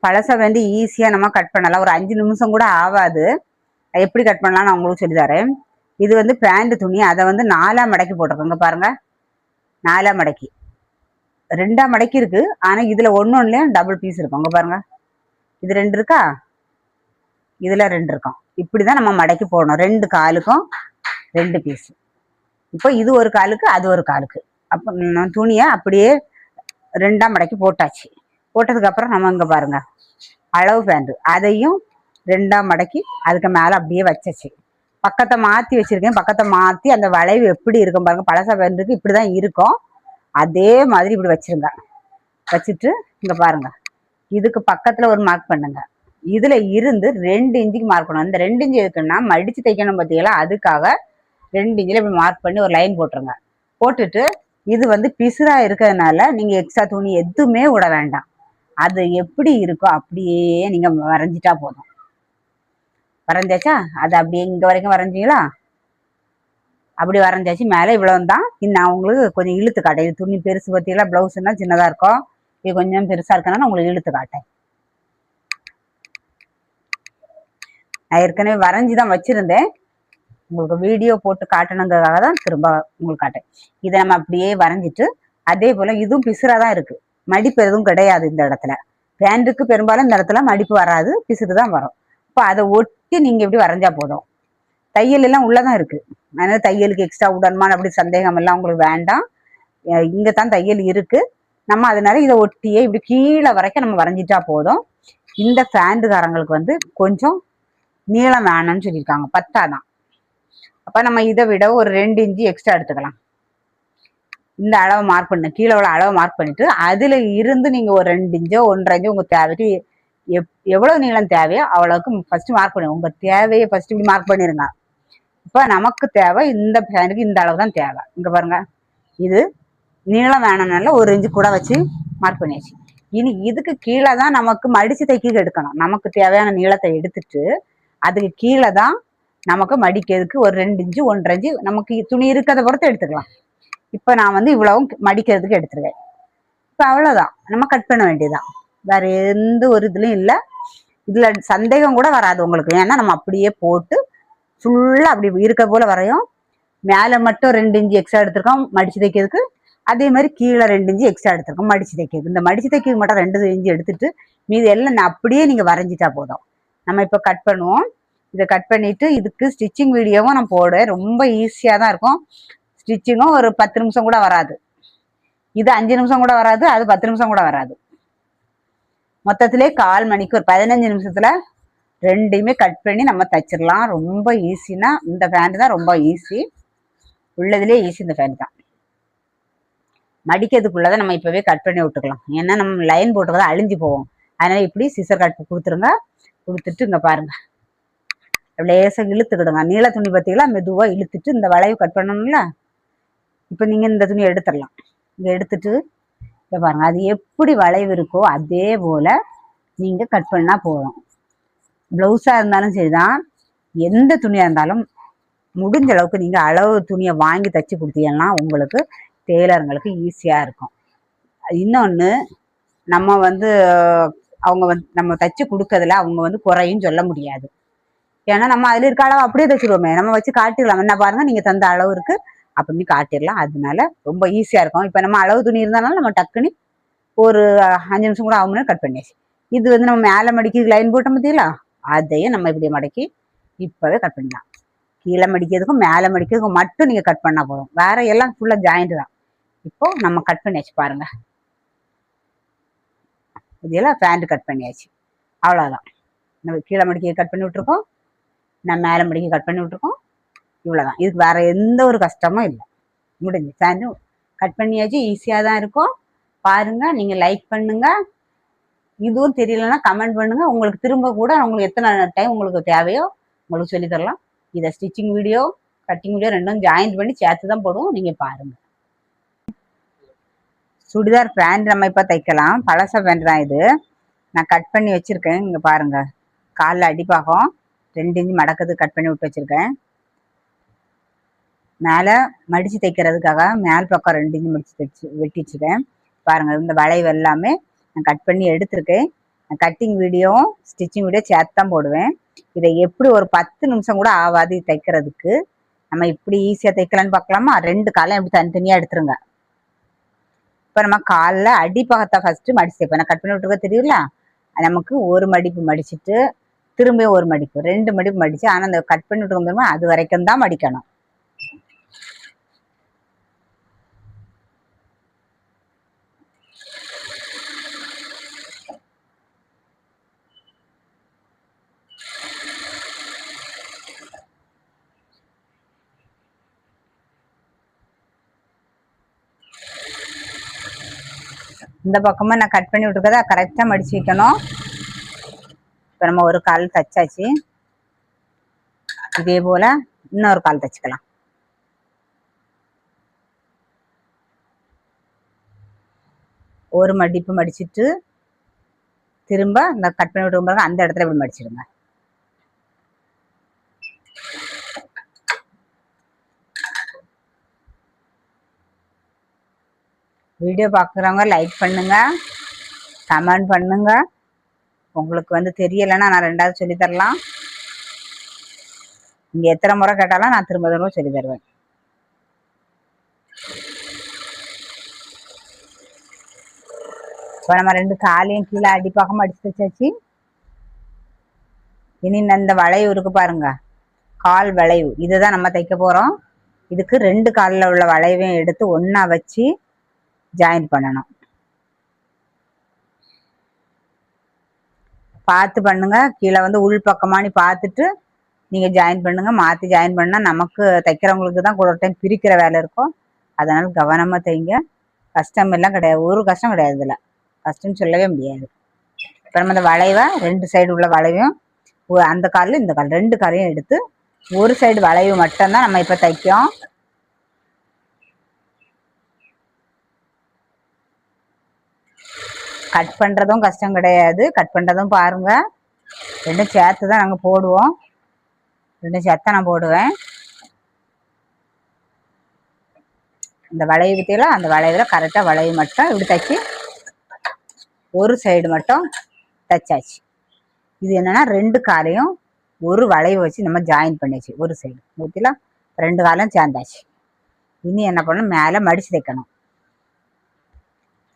பழசை வந்து ஈஸியாக நம்ம கட் பண்ணலாம். ஒரு 5 நிமிஷம் கூட ஆகாது. எப்படி கட் பண்ணலாம் நான் உங்களுக்கு சொல்லித்தரேன். இது வந்து பேண்ட் துணி, அதை வந்து 4ஆ மடக்கி போட்டிருக்கோங்க பாருங்க. 4ஆ மடக்கி 2ஆ மடக்கி இருக்கு. ஆனால் இதில் ஒன்றுலேயும் டபுள் பீஸ் இருக்கும். அங்கே பாருங்க, இது 2 இருக்கா, இதில் 2 இருக்கும். இப்படி தான் நம்ம மடக்கி போடணும். 2 காலுக்கும் 2 பீஸ். இப்போ இது ஒரு காலுக்கு, அது ஒரு காலுக்கு. அப்போ துணியை அப்படியே 2ஆ மடக்கி போட்டாச்சு. போட்டதுக்கப்புறம் நம்ம இங்கே பாருங்க, அளவு பேண்ட் அதையும் 2ஆ மடக்கி அதுக்கு மேலே அப்படியே வச்சாச்சு. பக்கத்தை மாற்றி வச்சிருக்கேன். பக்கத்தை மாற்றி அந்த வளைவு எப்படி இருக்கும் பாருங்க. பழச பேண்ட்டுக்கு இப்படி தான் இருக்கும். அதே மாதிரி இப்படி வச்சிருங்க. வச்சுட்டு இங்கே பாருங்க, இதுக்கு பக்கத்தில் ஒரு மார்க் பண்ணுங்க. இதில் இருந்து 2 இன்ச்சுக்கு மார்க் பண்ணணும். இந்த 2 இன்ச்சு இருக்குன்னா மடித்து தைக்கணும் பார்த்தீங்களா, அதுக்காக 2 இன்ச்சில் இப்படி மார்க் பண்ணி ஒரு லைன் போட்டுருங்க. போட்டுட்டு இது வந்து பிசுறா இருக்கிறதுனால நீங்கள் எக்ஸ்ட்ரா துணி எதுவுமே விட வேண்டாம். அது எப்படி இருக்கோ அப்படியே நீங்கள் வரைஞ்சிட்டா போதும். வரைஞ்சாச்சா? அது அப்படியே இங்கே வரைக்கும் வரைஞ்சிங்களா? அப்படி வரைஞ்சாச்சு. மேலே இவ்வளவு தான். நான் உங்களுக்கு கொஞ்சம் இழுத்து காட்டேன். இது துணி பெருசு பார்த்தீங்களா, ப்ளவுஸ்னா சின்னதாக இருக்கும். இது கொஞ்சம் பெருசாக இருக்கனால உங்களுக்கு இழுத்து காட்டேன். நான் ஏற்கனவே வரைஞ்சி தான் வச்சுருந்தேன். உங்களுக்கு வீடியோ போட்டு காட்டணுங்கிறதுக்காக தான் திரும்ப உங்களுக்கு காட்டேன். இதை நம்ம அப்படியே வரைஞ்சிட்டு அதே போல் இதுவும் பிசுறாக தான் இருக்குது. மடிப்பு எதுவும் கிடையாது இந்த இடத்துல. பேண்ட்டுக்கு பெரும்பாலும் இந்த இடத்துல மடிப்பு வராது, பிசுறு தான் வரும். இப்போ அதை ஒட்டி நீங்கள் எப்படி வரைஞ்சா போதும். தையல் எல்லாம் உள்ளதான் இருக்குது. அதனால தையலுக்கு எக்ஸ்ட்ரா உடன்மான் அப்படி சந்தேகம் எல்லாம் உங்களுக்கு வேண்டாம். இங்கே தான் தையல் இருக்குது. நம்ம அதனால இதை ஒட்டியே இப்படி கீழே வரைக்கும் நம்ம வரைஞ்சிட்டா போதும். இந்த பேண்ட்டுக்காரங்களுக்கு வந்து கொஞ்சம் நீளம் வேணும்னு சொல்லியிருக்காங்க, பத்தாதான். அப்போ நம்ம இதை விட ஒரு 2 இன்ச்சு எக்ஸ்ட்ரா எடுத்துக்கலாம். இந்த அளவை மார்க் பண்ணு, கீழே உள்ள அளவை மார்க் பண்ணிட்டு அதில் இருந்து நீங்கள் ஒரு 2 இன்ச்சோ 1.5 இன்ச்சோ உங்கள் தேவைக்கு எவ்வளோ நீளம் தேவையோ அவ்வளோக்கு ஃபஸ்ட்டு மார்க் பண்ணுங்க. உங்கள் தேவையை ஃபஸ்ட்டு இப்படி மார்க் பண்ணிடுங்க. இப்போ நமக்கு தேவை இந்த பேண்ட்டுக்கு இந்த அளவு தான் தேவை. இங்கே பாருங்க, இது நீளம் வேணும்னால 1 இன்ச்சு கூட வச்சு மார்க் பண்ணியாச்சு. இனி இதுக்கு கீழே தான் நமக்கு மடித்து தைக்க எடுக்கணும். நமக்கு தேவையான நீளத்தை எடுத்துட்டு அதுக்கு கீழே தான் நமக்கு மடிக்கிறதுக்கு ஒரு 2 இன்ச்சு 1.5 இன்ச்சு நமக்கு துணி இருக்கிறத பொறுத்து எடுத்துக்கலாம். இப்போ நான் வந்து இவ்வளவும் மடிக்கிறதுக்கு எடுத்துருவேன். இப்போ அவ்வளோதான், நம்ம கட் பண்ண வேண்டியதுதான். வேற எந்த ஒரு இதுலையும் இல்லை. இதில் சந்தேகம் கூட வராது உங்களுக்கு. ஏன்னா நம்ம அப்படியே போட்டு ஃபுல்லாக அப்படி இருக்க போல வரையும். மேலே மட்டும் 2 இன்ச்சு எக்ஸ்ட்ரா எடுத்திருக்கோம் மடித்து தைக்கிறதுக்கு. அதே மாதிரி கீழே 2 இன்ச்சு எக்ஸ்ட்ரா எடுத்திருக்கோம் மடித்து தைக்கிறதுக்கு. இந்த மடித்து தைக்கிறது மட்டும் 2 இன்ச்சு எடுத்துட்டு மீது எல்லாம் அப்படியே நீங்கள் வரைஞ்சிட்டா போதும். நம்ம இப்போ கட் பண்ணுவோம். இதை கட் பண்ணிட்டு இதுக்கு ஸ்டிச்சிங் வீடியோவும் நான் போடுவேன். ரொம்ப ஈஸியாக தான் இருக்கும். ஸ்டிச்சிங்கும் ஒரு 10 நிமிஷம் கூட வராது. இது 5 நிமிஷம் கூட வராது, அது 10 நிமிஷம் கூட வராது. மொத்தத்திலே 1/4 மணிக்கு ஒரு 15 நிமிஷத்துல ரெண்டையுமே கட் பண்ணி நம்ம தைச்சிடலாம். ரொம்ப ஈஸினா இந்த பேண்ட் தான் ரொம்ப ஈஸி. உள்ளதுலேயே ஈஸி இந்த பேண்ட் தான். மடிக்கிறதுக்குள்ளதான் நம்ம இப்பவே கட் பண்ணி விட்டுக்கலாம். ஏன்னா நம்ம லைன் போட்டுறதா அழிஞ்சு போவோம். அதனால இப்படி சிசர் கட் கொடுத்துருங்க. கொடுத்துட்டு இங்க பாருங்க, லேசாக இழுத்துக்கிடுங்க. நீள துணி பார்த்தீங்களா, மெதுவாக இழுத்துட்டு இந்த வளைவு கட் பண்ணணும்ல. இப்போ நீங்கள் இந்த துணியை எடுத்துடலாம். இங்கே எடுத்துட்டு இங்கே பாருங்க, அது எப்படி வளைவு இருக்கோ அதே போல் நீங்கள் கட் பண்ணால் போதும். ப்ளவுஸாக இருந்தாலும் சரிதான், எந்த துணியாக இருந்தாலும் முடிஞ்ச அளவுக்கு நீங்கள் அளவு துணியை வாங்கி தைச்சி கொடுத்தீங்கன்னா உங்களுக்கு டெய்லருங்களுக்கு ஈஸியாக இருக்கும். இன்னொன்று, நம்ம வந்து அவங்க வந்து நம்ம தைச்சி கொடுக்கறதுல அவங்க வந்து குறையும் சொல்ல முடியாது. ஏன்னா நம்ம அதில் இருக்க அளவு அப்படியே தைச்சிடுவோமே, நம்ம வச்சு காட்டிடலாம். என்ன பாருங்க, நீங்கள் தந்த அளவு இருக்கு அப்படின்னு காட்டிடலாம். அதனால ரொம்ப ஈஸியாக இருக்கும். இப்போ நம்ம அளவு துணி இருந்தாலும் நம்ம டக்குன்னு ஒரு 5 நிமிஷம் கூட ஆகும்னு கட் பண்ணியாச்சு. இது வந்து நம்ம மேலே மடிக்கி லைன் போட்டோம் பார்த்தீங்களா, அதையும் நம்ம இப்படி மடக்கி இப்போவே கட் பண்ணலாம். கீழே மடிக்கிறதுக்கும் மேலே மடிக்கிறதுக்கும் மட்டும் நீங்கள் கட் பண்ணால் போதும். வேற எல்லாம் ஃபுல்லாக ஜாயிண்ட் தான். இப்போ நம்ம கட் பண்ணியாச்சு பாருங்க. இதெல்லாம் பேண்ட் கட் பண்ணியாச்சு. அவ்வளோதான். நம்ம கீழே மடிக்க கட் பண்ணி விட்டுருக்கோம், நான் மேலே மடிக்க கட் பண்ணி விட்டுருக்கோம். இவ்வளோதான். இதுக்கு வேற எந்த ஒரு கஷ்டமும் இல்லை. முடிஞ்சு பேண்ட்டும் கட் பண்ணியாச்சு. ஈஸியாக தான் இருக்கும். பாருங்க, நீங்கள் லைக் பண்ணுங்க. இதுவும் தெரியலன்னா கமெண்ட் பண்ணுங்க. உங்களுக்கு திரும்ப கூட உங்களுக்கு எத்தனை டைம் உங்களுக்கு தேவையோ உங்களுக்கு சொல்லி தரலாம். இதை ஸ்டிச்சிங் வீடியோ கட்டிங் வீடியோ ரெண்டும் ஜாயின் பண்ணி சேர்த்து தான் போடுவோம். நீங்கள் பாருங்க. சுடிதார் பேண்ட் நம்ம இப்போ தைக்கலாம். பழச பேண்ட் தான் இது. நான் கட் பண்ணி வச்சிருக்கேன். இங்கே பாருங்க, காலில் அடிப்பாகம் 2 இன்ச்சு மடக்கது கட் பண்ணி விட்டு வச்சிருக்கேன். மேலே மடித்து தைக்கிறதுக்காக மேல் பக்கம் 2 இன்ச்சு மடித்து வெட்டி வச்சுருக்கேன். பாருங்கள், இந்த வளைவு எல்லாமே நான் கட் பண்ணி எடுத்திருக்கேன். கட்டிங் வீடியோவும் ஸ்டிச்சிங் வீடியோ சேர்த்து தான் போடுவேன். இதை எப்படி ஒரு 10 நிமிஷம் கூட ஆகாது தைக்கிறதுக்கு. நம்ம இப்படி ஈஸியாக தைக்கலான்னு பார்க்கலாமா? 2 காலையும் எப்படி தனித்தனியாக எடுத்துருங்க. இப்போ நம்ம காலில் அடிப்பகத்தை ஃபஸ்ட்டு மடிச்சு தைப்போம். நான் கட் பண்ணி விட்டுருக்க தெரியுங்களா? நமக்கு ஒரு மடிப்பு மடிச்சுட்டு திரும்ப ஒரு மடிப்பு 2 மடிப்பு மடிச்சு, ஆனால் அந்த கட் பண்ணி விட்டுருக்கோம் அது வரைக்கும் தான் மடிக்கணும். இந்த பக்கமும் நான் கட் பண்ணி விட்டுருக்கதா கரெக்டாக மடிச்சு வைக்கணும். இப்போ நம்ம ஒரு கால் தைச்சாச்சு. இதே போல் இன்னொரு கால் தைச்சிக்கலாம். ஒரு மடிப்பு மடிச்சுட்டு திரும்ப இந்த கட் பண்ணி விட்டு பாருங்க, அந்த இடத்துல இப்படி மடிச்சிடுங்க. வீடியோ பார்க்குறவங்க லைக் பண்ணுங்க, கமெண்ட் பண்ணுங்க. உங்களுக்கு தெரியலைன்னா நான் 2வது சொல்லி தரலாம். நீங்க எத்தனை முறை கேட்டாலும் நான் திரும்ப திரும்ப சொல்லி தருவேன். இப்போ நம்ம 2 காலையும் கீழே அடிப்பாகமா அடிச்சு வச்சாச்சு. இனி இந்த வளைவு இருக்கு பாருங்க, கால் வளைவு, இதுதான் நம்ம தைக்க போறோம். இதுக்கு 2 காலில் உள்ள வளைவையும் எடுத்து ஒண்ணா வச்சு ஜாயின் பண்ணணும். பார்த்து பண்ணுங்க. கீழே உள் பக்கமானி பார்த்துட்டு நீங்க ஜாயின் பண்ணுங்க. மாற்றி ஜாயின் பண்ணா நமக்கு தைக்கிறவங்களுக்கு தான் ஒரு டைம் பிரிக்கிற வேலை இருக்கும். அதனால கவனமா தைங்க. கஷ்டம் எல்லாம் கிடையாது, ஒரு கஷ்டம் கிடையாது. இதில் கஷ்டம்னு சொல்லவே முடியாது. இப்போ நம்ம இந்த வளைவை 2 சைடு உள்ள வளைவையும் அந்த காலில் இந்த கால் 2 காலையும் எடுத்து ஒரு சைடு வளைவு மட்டும்தான் நம்ம இப்போ தைக்கும். கட் பண்ணுறதும் கஷ்டம் கிடையாது. கட் பண்ணுறதும் பாருங்க, 2 சேர்த்து தான் நாங்கள் போடுவோம். 2 சேர்த்து நான் போடுவேன். இந்த வளைவு பற்றியில அந்த வளைவில் கரெக்டாக வளைவு மட்டும் இப்படி தைச்சி ஒரு சைடு மட்டும் தைச்சாச்சு. இது என்னன்னா 2 காலையும் ஒரு வளைவு வச்சு நம்ம ஜாயின் பண்ணியாச்சு. ஒரு சைடு ஊற்றிலாம் 2 காலையும் சேர்ந்தாச்சு. இனி என்ன பண்ணணும், மேலே மடிச்சு தைக்கணும்.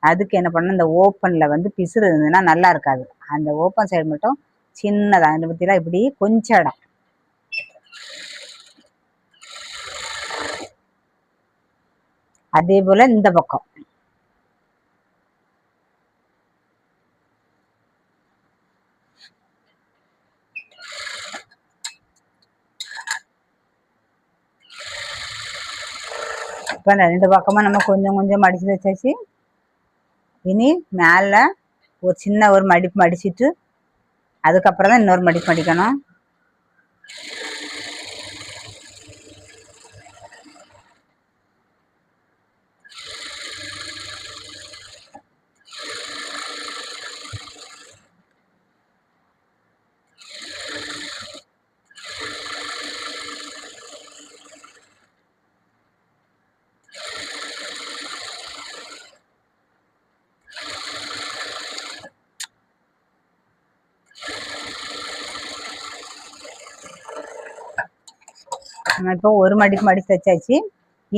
அதுக்கு என்ன பண்ணணும், இந்த ஓப்பனில் பிசுறு இருந்ததுன்னா நல்லா இருக்காது. அந்த ஓப்பன் சைடு மட்டும் சின்னதாக அதை பற்றிலாம் இப்படி கொஞ்சம் இடம். அதே போல் இந்த பக்கம் இப்போ 2 பக்கமாக நம்ம கொஞ்சம் கொஞ்சம் மடிச்சு வச்சாச்சு. இனி மேலே ஒரு சின்ன ஒரு மடிப்பு மடிச்சுட்டு அதுக்கப்புறம் தான் இன்னொரு மடிப்பு மடிக்கணும். நம்ம இப்போ ஒரு மடிப்பு மடிச்சு தைச்சாச்சு.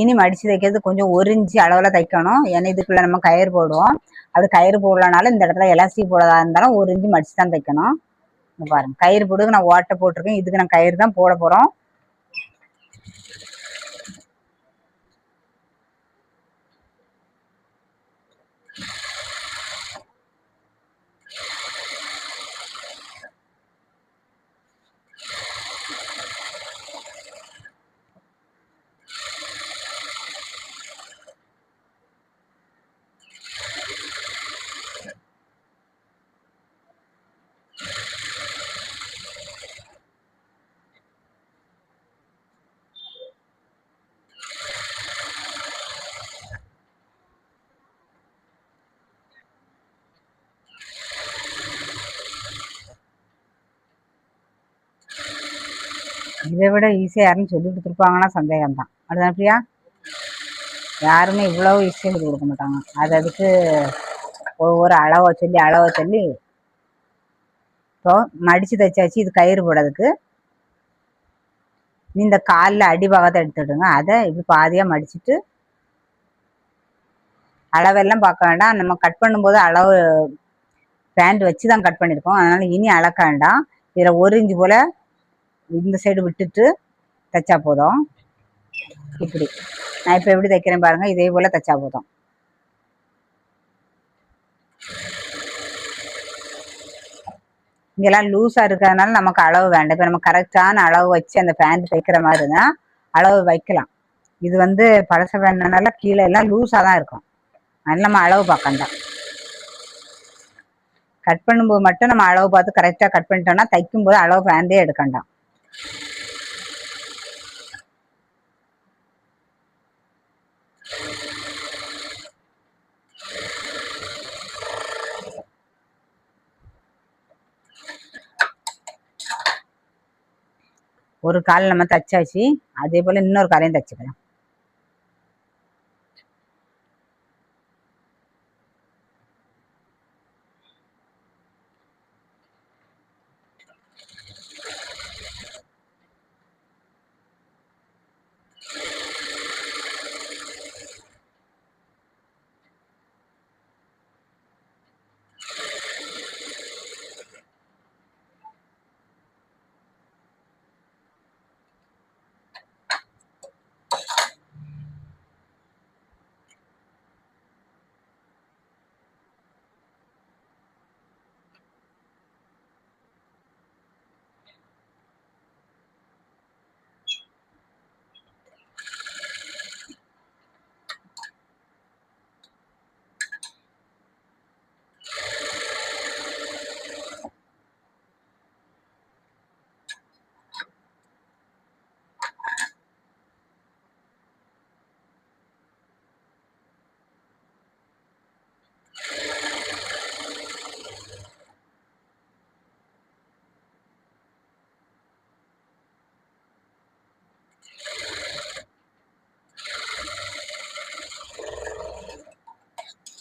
இனி மடிச்சு தைக்கிறது கொஞ்சம் 1 இன்ச்சு அளவில் தைக்கணும். ஏன்னா இதுக்குள்ள நம்ம கயிறு போடுவோம். அப்படி கயிறு போடலனாலும் இந்த இடத்துல எலாஸ்டிக் போடுறதா இருந்தாலும் 1 இன்ச்சு மடிச்சு தான் தைக்கணும். பாருங்க, கயிறு போடுறதுக்கு நான் ஓட்டை போட்டிருக்கேன். இதுக்கு நான் கயிறு தான் போட போறோம். இதை விட ஈஸியாக யாருன்னு சொல்லி கொடுத்துருப்பாங்கன்னா சந்தேகம்தான். அதுதான் பிரியா, யாருமே இவ்வளவு ஈஸியாக சொல்லி கொடுக்க மாட்டாங்க. அதுக்கு ஒவ்வொரு அளவை சொல்லி ஸோ மடித்து தைச்சாச்சு. இது கயிறு போடுறதுக்கு. இந்த காலில் அடிபாகத்தை எடுத்துடுங்க. அதை இப்படி பாதியாக மடிச்சுட்டு அளவெல்லாம் பார்க்க வேண்டாம். நம்ம கட் பண்ணும்போது அளவு பேண்ட் வச்சு தான் கட் பண்ணியிருக்கோம். அதனால் இனி அளக்க வேண்டாம். இதில் 1 இன்ச்சு போல் இந்த சைடு விட்டுட்டு தைச்சா போதும். இப்படி நான் இப்போ எப்படி தைக்கிறேன் பாருங்கள். இதே போல் தைச்சா போதும். இங்கெல்லாம் லூஸாக இருக்கிறதுனால நமக்கு அளவு வேண்டாம். இப்போ நம்ம கரெக்டான அளவு வச்சு அந்த பேண்ட் தைக்கிற மாதிரி தான் அளவு வைக்கலாம். இது வந்து பழச பேண்ட்னால கீழே எல்லாம் லூஸாக தான் இருக்கும். அதனால நம்ம அளவு பார்க்கண்டாம். கட் பண்ணும்போது மட்டும் நம்ம அளவு பார்த்து கரெக்டாக கட் பண்ணிட்டோம்னா தைக்கும்போது அளவு பேண்டே எடுக்கண்டாம். ஒரு கால் நம்ம தைச்சாச்சு. அதே போல் இன்னொரு காலையும் தைச்சிக்கலாம்.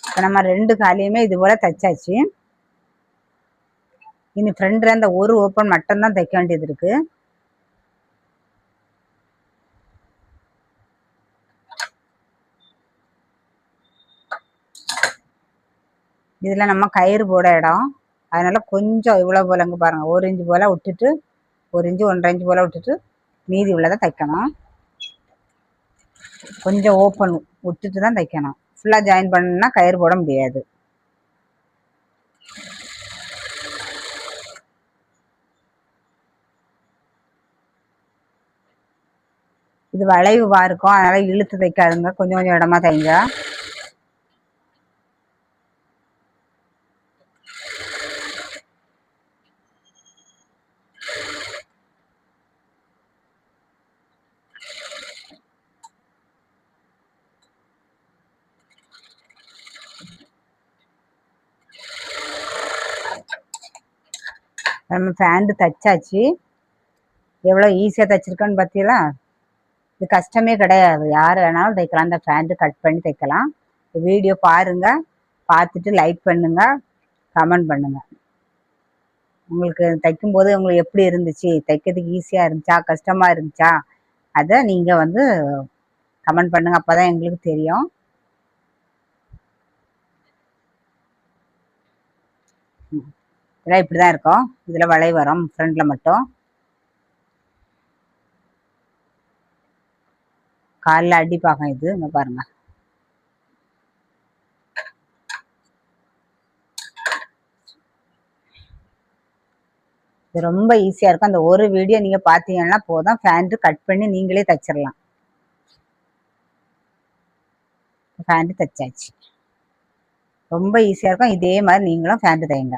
இப்போ நம்ம 2 காலையுமே இது போல் தைச்சாச்சு. இனி ஃப்ரண்ட்ல அந்த ஒரு ஓப்பன் மட்டும்தான் தைக்க வேண்டியது இருக்கு. இதில் நம்ம கயிறு போட இடம், அதனால கொஞ்சம் இவ்வளோ போலங்க பாருங்கள். 1 இன்ச்சு போல் விட்டுட்டு 1 இன்ச்சு 1.5 இன்ச்சு போல் விட்டுட்டு மீதி உள்ளதை தைக்கணும். கொஞ்சம் ஓப்பன் விட்டுட்டு தான் தைக்கணும். ஃபுல்லாக ஜாயின் பண்ணா கயிறு போட முடியாது. இது வளைவு இருக்கும், அதனால இழுத்து தைக்காதுங்க. கொஞ்சம் கொஞ்சம் இடமா தைங்க. நம்ம பேண்ட் தைச்சாச்சு. எவ்வளோ ஈஸியாக தைச்சிருக்கோன்னு பார்த்தீங்களா? இது கஷ்டமே கிடையாது. யார் வேணாலும் தைக்கலாம். அந்த பேண்ட் கட் பண்ணி தைக்கலாம். வீடியோ பாருங்க, பார்த்துட்டு லைக் பண்ணுங்க, கமெண்ட் பண்ணுங்க. உங்களுக்கு தைக்கும்போது உங்களுக்கு எப்படி இருந்துச்சு, தைக்கிறதுக்கு ஈஸியாக இருந்துச்சா, கஷ்டமாக இருந்துச்சா, அதை நீங்கள் வந்து கமெண்ட் பண்ணுங்க. அப்போ தான் எங்களுக்கு தெரியும். இதெல்லாம் இப்படி தான் இருக்கும். இதில் வளைவு வரும் ஃப்ரண்டில் மட்டும். காலில் அடிப்பாகம் இது. இங்கே பாருங்க. இது ரொம்ப ஈஸியாக இருக்கும். அந்த ஒரு வீடியோ நீங்கள் பார்த்தீங்கன்னா போதும், பேண்ட்டு கட் பண்ணி நீங்களே தைச்சிடலாம். பேண்ட்டு தைச்சாச்சு. ரொம்ப ஈஸியாக இருக்கும். இதே மாதிரி நீங்களும் பேண்ட்டு தைங்க.